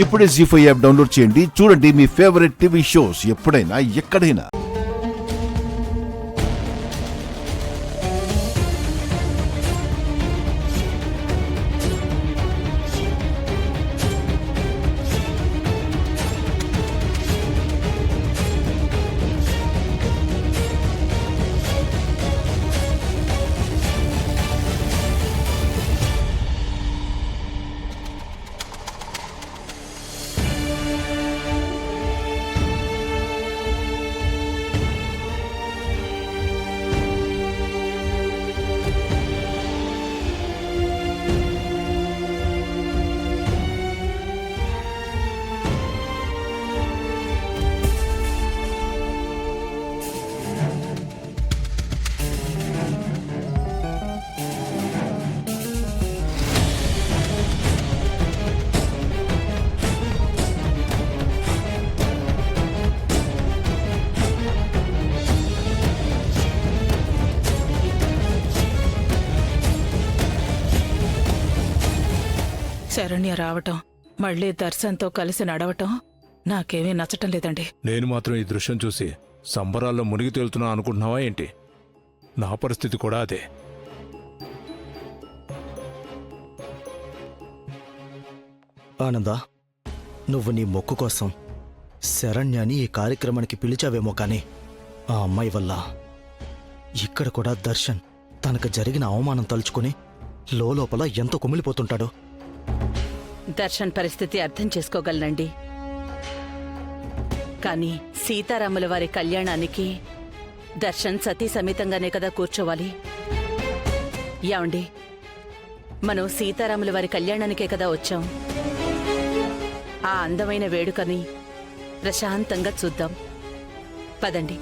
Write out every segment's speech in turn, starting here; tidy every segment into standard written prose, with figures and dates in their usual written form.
ఇప్పుడే జీ5 app download చేయండి. చూడండి మీ ఫేవరెట్ టీవీ షోస్ ఎప్పుడైనా ఎక్కడైనా. శరణ్య రావటం, మళ్లీ దర్శన్తో కలిసి నడవటం నాకేమీ నచ్చటం లేదండి. నేను మాత్రం ఈ దృశ్యం చూసి సంబరాల్లో మునిగి తేలుతున్నా అనుకుంటున్నావా ఏంటి? నా పరిస్థితి కూడా అదే. ఆనందా, నువ్వు నీ మొక్కు కోసం శరణ్యాని ఈ కార్యక్రమానికి పిలిచావేమో కానీ ఆ అమ్మాయి వల్ల ఇక్కడ కూడా దర్శన్ తనకు జరిగిన అవమానం తలుచుకుని లోపల ఎంతో కుమిలిపోతుంటాడు. దర్శన్ పరిస్థితి అర్థం చేసుకోగలనండి. కానీ సీతారాముల వారి కళ్యాణానికి దర్శన్ సతీ సమేతంగానే కదా కూర్చోవాలి. యాండి, మనం సీతారాముల వారి కళ్యాణానికే కదా వచ్చాం. ఆ అందమైన వేడుకని ప్రశాంతంగా చూద్దాం. పదండి.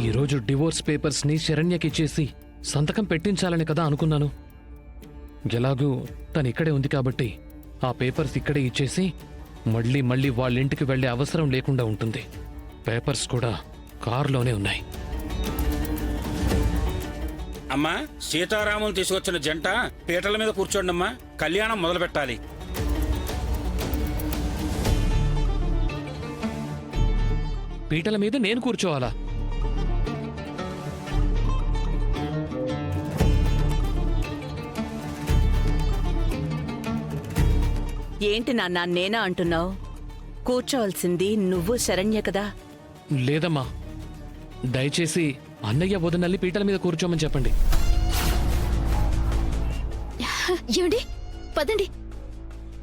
ఈరోజు డివోర్స్ పేపర్స్ని శరణ్యకిచ్చేసి సంతకం పెట్టించాలని కదా అనుకున్నాను. ఎలాగూ తను ఇక్కడే ఉంది కాబట్టి ఆ పేపర్స్ ఇక్కడే ఇచ్చేసి మళ్ళీ వాళ్ళింటికి వెళ్లే అవసరం లేకుండా ఉంటుంది. పేపర్స్ కూడా కారులోనే ఉన్నాయి. అమ్మా, సీతారాములు తీసుకొచ్చిన జంట పీటల మీద కూర్చోండమ్మా, కళ్యాణం మొదలు పెట్టాలి. పీటల మీద నేను కూర్చోవాలా? ఏంటి నాన్న నేనా అంటున్నావు? కూర్చోవలసింది నువ్వు శరణ్య కదా. లేదమ్మా, దయచేసి అన్నయ్య వదనల్లి పీటల మీద కూర్చోమని చెప్పండి. ఏమండి, పదండి.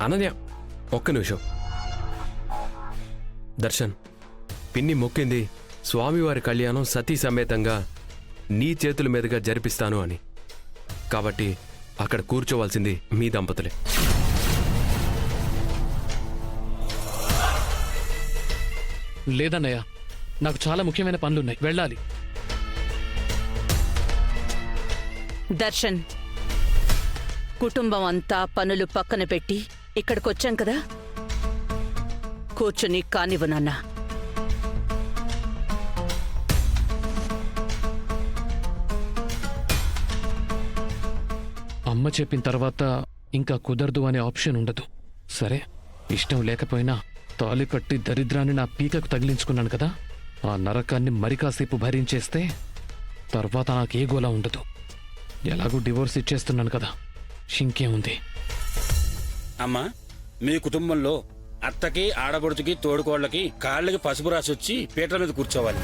అనన్య, ఒక్క నిమిషం. దర్శన్, పిన్ని మొక్కింది స్వామివారి కళ్యాణం సతీ సమేతంగా నీ చేతుల మీదుగా జరిపిస్తాను అని. కాబట్టి అక్కడ కూర్చోవలసింది మీ దంపతులే. లేదన్నయ్య, నాకు చాలా ముఖ్యమైన పనులున్నాయి, వెళ్ళాలి. దర్శన్, కుటుంబం అంతా పనులు పక్కన పెట్టి ఇక్కడికొచ్చాం కదా, కూర్చుని కానివ్వు నాన్న. అమ్మ చెప్పిన తర్వాత ఇంకా కుదరదు అనే ఆప్షన్ ఉండదు. సరే, ఇష్టం లేకపోయినా తాళి కట్టి దరిద్రాన్ని నా పీకకు తగిలించుకున్నాను కదా, ఆ నరకాన్ని మరి కాసేపు భరించేస్తే తర్వాత నాకే గోలా ఉండదు. ఎలాగూ డివోర్స్ ఇచ్చేస్తున్నాను కదా, ఇంకేముంది. అమ్మా, మీ కుటుంబంలో అత్తకి ఆడబడుచుకి తోడుకోళ్ళకి కాళ్ళకి పసుపు రాసి వచ్చి పీటల మీద కూర్చోవాలి.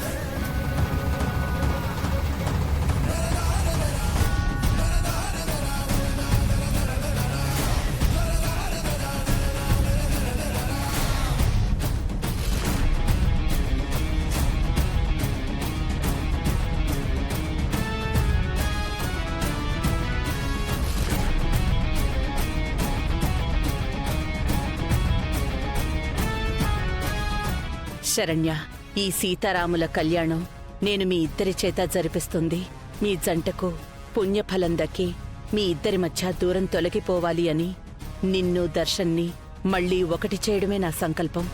శరణ్య, ఈ సీతారాముల కళ్యాణం నేను మీ ఇద్దరి చేత జరిపిస్తుంది మీ జంటకు పుణ్యఫలం దక్కి మీ ఇద్దరి మధ్య దూరం తొలగిపోవాలి అని నిన్ను దర్శన్ని మళ్ళీ ఒకటి చేయడమే నా సంకల్పం.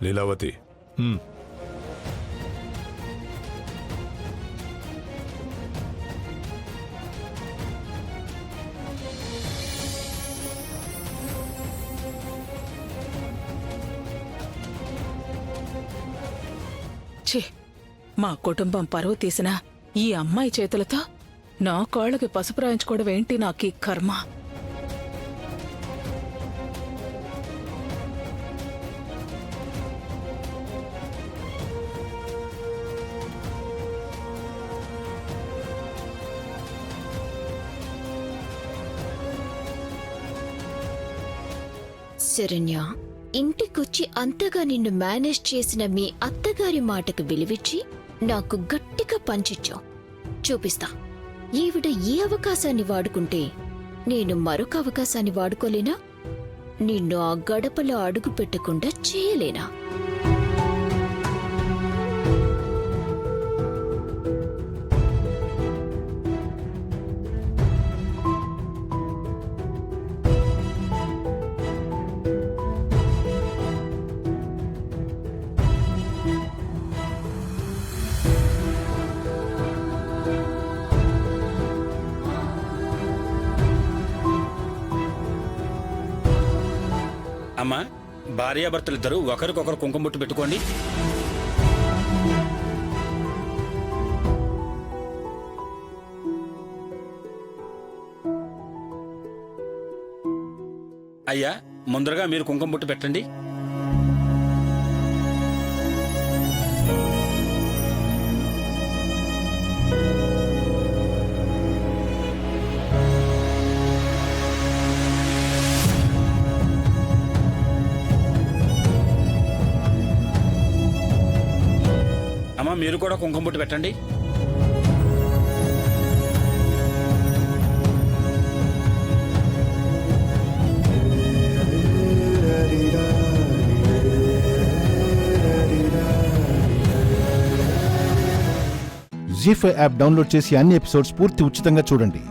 లీలావతి, ఛీ, మా కుటుంబం పరువు తీసిన ఈ అమ్మాయి చేతులతో నా కాళ్ళకి పసుపు రాయించుకోవడం ఏంటి నాకీ కర్మ. శరణ్య, ఇంటికొచ్చి అంతగా నిన్ను మేనేజ్ చేసిన మీ అత్తగారి మాటకు విలువిచ్చి నాకు గట్టిగా పంచిచ్చావు. చూపిస్తా, ఈవిడ ఈ అవకాశాన్ని వాడుకుంటే నేను మరొక అవకాశాన్ని వాడుకోలేనా? నిన్ను ఆ గడపలో అడుగు పెట్టకుండా చేయలేనా? అమ్మా, భార్యాభర్తలిద్దరూ ఒకరికొకరు కుంకుమ బొట్టు పెట్టుకోండి. అయ్యా, ముందరగా మీరు కుంకుమ బొట్టు పెట్టండి. అమ్మా, మీరు కూడా కుంకుమ బొట్టు పెట్టండి. జీ5 యాప్ డౌన్లోడ్ చేసి అన్ని ఎపిసోడ్స్ పూర్తి ఉచితంగా చూడండి.